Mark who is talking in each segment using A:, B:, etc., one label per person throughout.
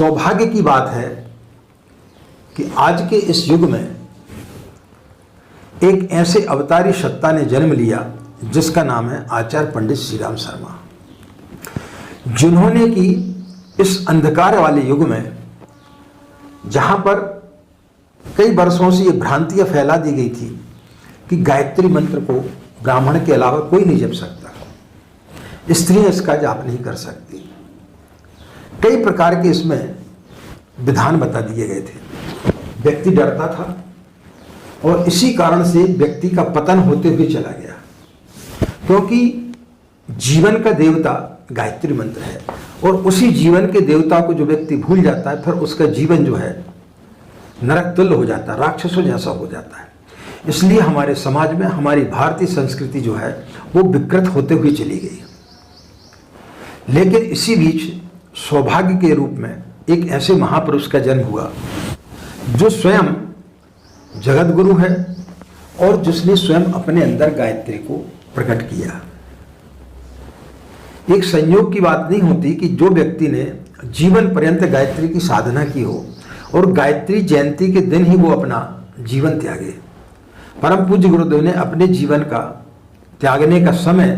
A: सौभाग्य की बात है कि आज के इस युग में एक ऐसे अवतारी सत्ता ने जन्म लिया जिसका नाम है आचार्य पंडित श्री राम शर्मा, जिन्होंने कि इस अंधकार वाले युग में, जहां पर कई वर्षों से ये भ्रांतियां फैला दी गई थी कि गायत्री मंत्र को ब्राह्मण के अलावा कोई नहीं जप सकता, स्त्रियां इसका जाप नहीं कर सकती, कई प्रकार के इसमें विधान बता दिए गए थे। व्यक्ति डरता था और इसी कारण से व्यक्ति का पतन होते हुए चला गया, क्योंकि जीवन का देवता गायत्री मंत्र है और उसी जीवन के देवता को जो व्यक्ति भूल जाता है फिर उसका जीवन जो है नरक तुल्य हो जाता है, राक्षसों जैसा हो जाता है। इसलिए हमारे समाज में हमारी भारतीय संस्कृति जो है वो विकृत होते हुए चली गई। लेकिन इसी बीच सौभाग्य के रूप में एक ऐसे महापुरुष का जन्म हुआ जो स्वयं जगत गुरु है और जिसने स्वयं अपने अंदर गायत्री को प्रकट किया। एक संयोग की बात नहीं होती कि जो व्यक्ति ने जीवन पर्यंत गायत्री की साधना की हो और गायत्री जयंती के दिन ही वो अपना जीवन त्यागे। परम पूज्य गुरुदेव ने अपने जीवन का त्यागने का समय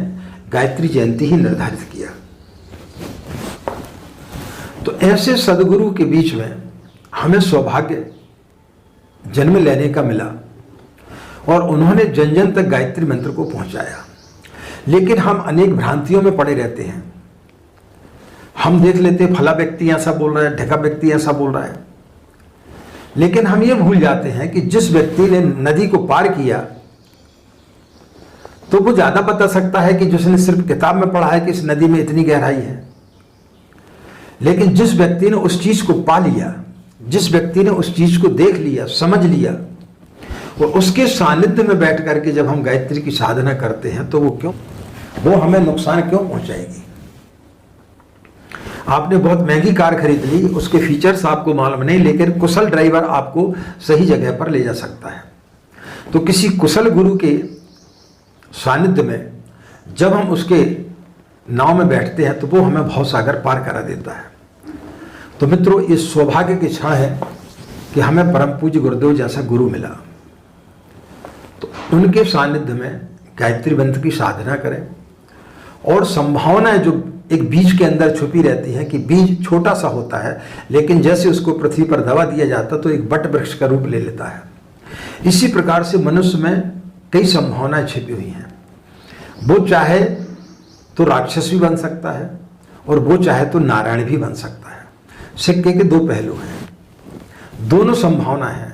A: गायत्री जयंती ही निर्धारित किया। तो ऐसे सदगुरु के बीच में हमें सौभाग्य जन्म लेने का मिला और उन्होंने जन जन तक गायत्री मंत्र को पहुंचाया। लेकिन हम अनेक भ्रांतियों में पड़े रहते हैं। हम देख लेते फला व्यक्ति ऐसा बोल रहा है, ढका व्यक्ति ऐसा बोल रहा है, लेकिन हम ये भूल जाते हैं कि जिस व्यक्ति ने नदी को पार किया तो वो ज्यादा बता सकता है कि जिसने सिर्फ किताब में पढ़ा है कि इस नदी में इतनी गहराई है। लेकिन जिस व्यक्ति ने उस चीज को पा लिया, जिस व्यक्ति ने उस चीज को देख लिया, समझ लिया, और उसके सानिध्य में बैठ करके जब हम गायत्री की साधना करते हैं तो वो हमें नुकसान क्यों पहुंचाएगी। आपने बहुत महंगी कार खरीद ली, उसके फीचर्स आपको मालूम नहीं, लेकिन कुशल ड्राइवर आपको सही जगह पर ले जा सकता है। तो किसी कुशल गुरु के सानिध्य में जब हम उसके नाव में बैठते हैं तो वो हमें भवसागर पार करा देता है। तो मित्रों, इस सौभाग्य की क्षण है कि हमें परम पूज्य गुरुदेव जैसा गुरु मिला, तो उनके सानिध्य में गायत्री मंत्र की साधना करें। और संभावनाएं जो एक बीज के अंदर छुपी रहती है कि बीज छोटा सा होता है, लेकिन जैसे उसको पृथ्वी पर दबा दिया जाता तो एक बट वृक्ष का रूप ले लेता है। इसी प्रकार से मनुष्य में कई संभावनाएं छिपी हुई हैं। वो चाहे तो राक्षस भी बन सकता है और वो चाहे तो नारायण भी बन सकता है। सिक्के के दो पहलू हैं, दोनों संभावना है।